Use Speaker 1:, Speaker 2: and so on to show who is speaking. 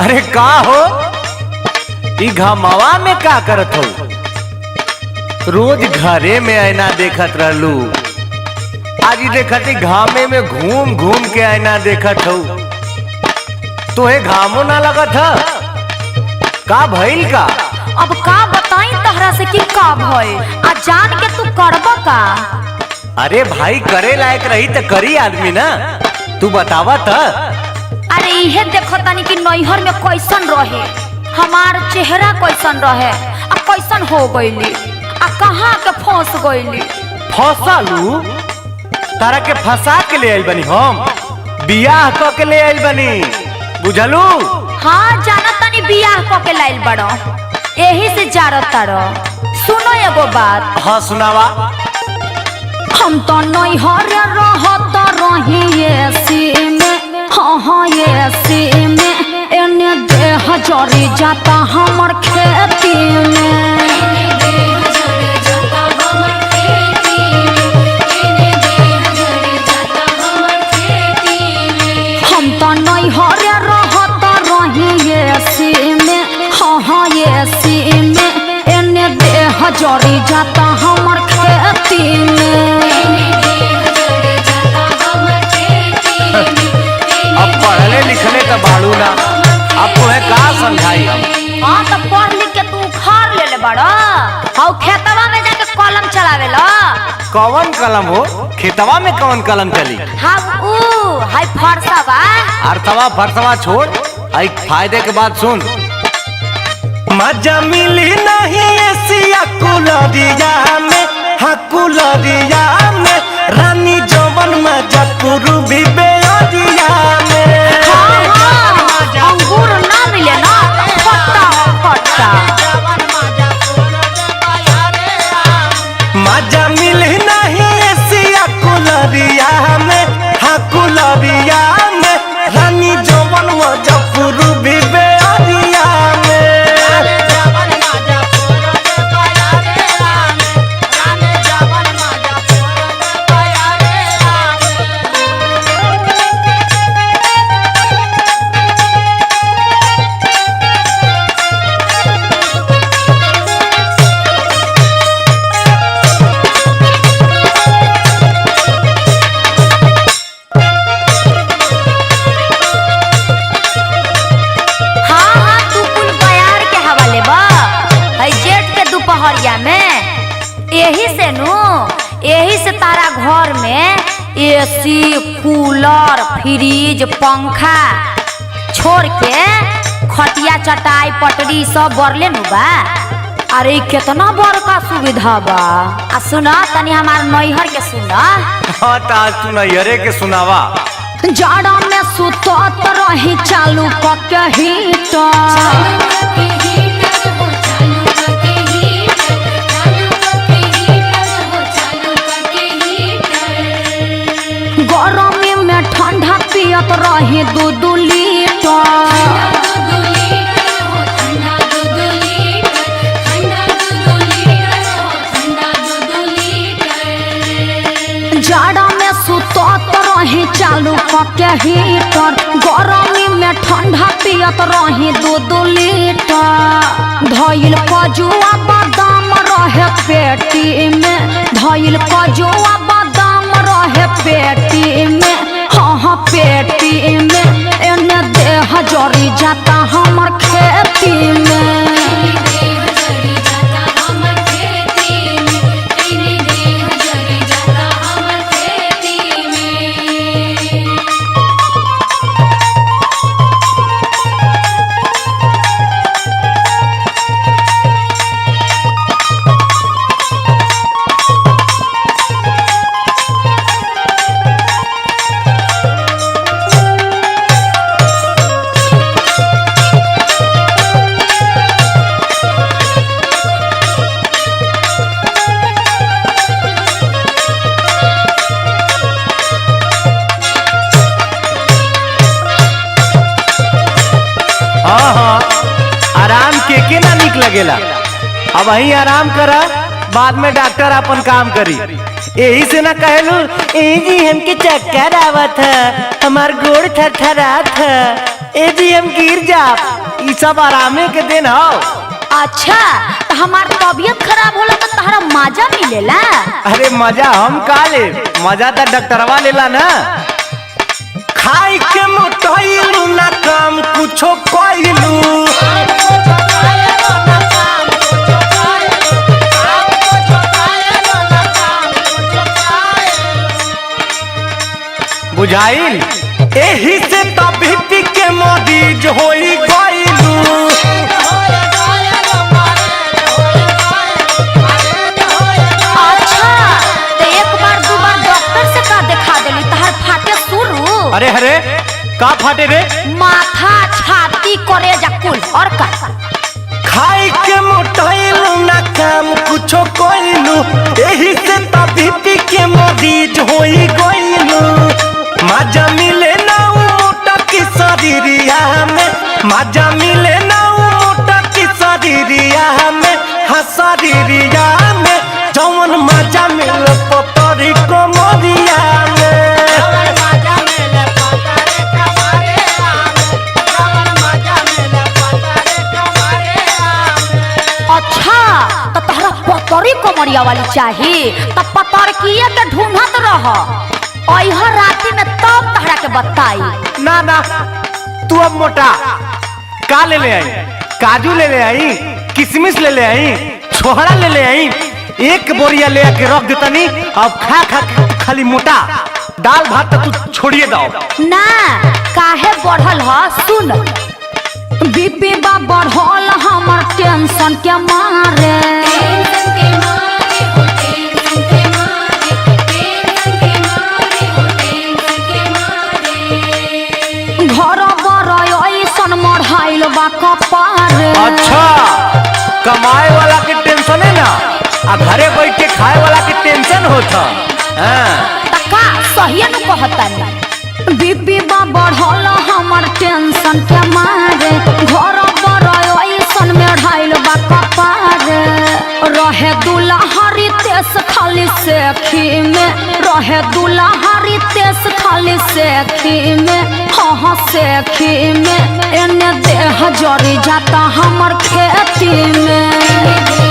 Speaker 1: अरे का हो ई घमवा में का करत हो? रोज घरे में आईना देखत रहलू, आज देखती घामे में घूम घूम के आईना देखत हो। तोहे घामो ना लगत है का भइल का?
Speaker 2: अब का बताई तहरा से कि का भइल आ जान के तू करबा का?
Speaker 1: अरे भाई करे लायक रही तो करी आदमी ना, तू बतावा था।
Speaker 2: अरे इहे देखो तनी कि नैहर में कैसन रहे, हमार चेहरा कैसन रहे आ कैसन हो गईली आ कहाँ के फंस गईली।
Speaker 1: फंसालू? तारा के फंसा के ले आइल बनी हम, बियाह क के ले आइल बनी, बुझलू?
Speaker 2: हाँ जाना तनी बियाह क के लाइल बड़ो, यही से जारत तारो। सुनो एगो बात।
Speaker 1: हाँ सुनावा।
Speaker 2: हम तो नैहर रहत रही एसी में, हाँ एसी में, एने देह जरी जाता हमर खेती में। हम तो नैहर रहत रही एसी में, हाँ एसी में, एने देह जरी जाता हमर खेती में।
Speaker 1: अब पढ़ले लिखले तो बाड़ू ना, अब तुम्हें का समझाई हम?
Speaker 2: हाँ तो पढ़ लिख के तू उखाड़ ले ले बड़ा, हाउ खेतवा में जाके कलम चलावे ला।
Speaker 1: कौन कलम हो? खेतवा में कौन कलम चली?
Speaker 2: हाँ हाय फरसा बा।
Speaker 1: अर्थवा फरसवा छोड़, आई फायदे के बाद सुन। मजा मिली नहीं एसिया कुलरिया में, हाँ कुलरिया में, रानी जवन मजा पूर्वी बेअरिया में।
Speaker 2: हाँ अंगूर ना मिले ना खट्टा खट्टा।
Speaker 1: मजा मिली नहीं एसिया कुलरिया में, हाँ कुलरिया में, रानी जवन मजा पूर्वी बेअरिया में।
Speaker 2: यही से तारा घर में एसी कूलर फ्रिज पंखा छोड़ के खटिया चटाई पटरी सब बरले नु बा। अरे कितना बड़का सुविधा बा। आ सुना तनी हमार नैहर के सुना।
Speaker 1: हाँ तो आज तू नैहरे के सुनावा।
Speaker 2: जाड़ा में सुतत रही चालू पके हीटर, गरमी में ठंडा पियत रही 2-2 लीटर। जाड़ा में सुतत रही चालू पके हीटर, गरमी में ठंडा पियत रही 2-2 लीटर। धइल कजुआ बादाम रहे पेटी में, धइल कजुआ बादाम रहे पेटी में, हाँ पेटी में, एने देह जरी जाता हमर खेती में।
Speaker 1: के ना निक लगेला। अब वही आराम करा, बाद में डॉक्टर अपन काम करी। यही से ना कहलू जी हमके चक्कर आवत है, हमार गोड़ थरथरात है, ए जी हम गिर जा, ई सब आरामे के दिन हो।
Speaker 2: अच्छा तो हमार तबीयत खराब होला तो तहरा मजा मिलेला?
Speaker 1: अरे मजा हम का ले, मजा तो डॉक्टरवा लेला ना। खाई के मोटाइलू ना काम कुछो कोइलू, बुझाइल? एही से तबीयत के मरीज होई गइलू।
Speaker 2: अच्छा तो एक बार दो बार डॉक्टर से का दिखा देली तहर फाटे शुरू?
Speaker 1: अरे अरे का फाटे रे?
Speaker 2: माथा छाती करे जकुल और का?
Speaker 1: खाई के मोटाइलू ना काम कुछो कोइलू, एही से तबीयत के मरीज होई गइलू। मजा मिले ना उ मोटा की शरीरिया में, मजा मिले ना उ मोटा की शरीरिया में, हाँ शरीरिया में जौन मजा मिले पतरी कमरिया में।
Speaker 2: अच्छा तो तहरा पतरी कमरिया वाली चाहिए तो पतरकिए के ढूंढत रह अइहर राती में तब तहरा के बताई।
Speaker 1: ना ना तू अब मोटा का ले ले आई? काजू ले ले आई, किशमिश ले ले आई, छोहरा ले ले आई, एक बोरिया ले आके रख देता नहीं। अब खा खा खाली मोटा, दाल भात तो तू छोड़िए दो
Speaker 2: ना। काहे बढ़ल ह सुन, बीपी बा बढ़ल हमर टेंशन के मारे। घर बर ऐसन मढ़ाइल बा कपारे।
Speaker 1: अच्छा कमाए वाला के टेंशन है ना, आ घरे बैठ के खाए वाला के टेंशन होता।
Speaker 2: तका सही न कहता, बीपी बा बढ़ल हमर टेंशन के मारे। घर बर ऐसन में ढाइल बा कपारे। रहे दुल्हरी तेस खाली सेखी में, रहे दुल्हरी तेस खाली सेखी में, हाँ सेखी में। एने देह जरी जाता हमर खेती में।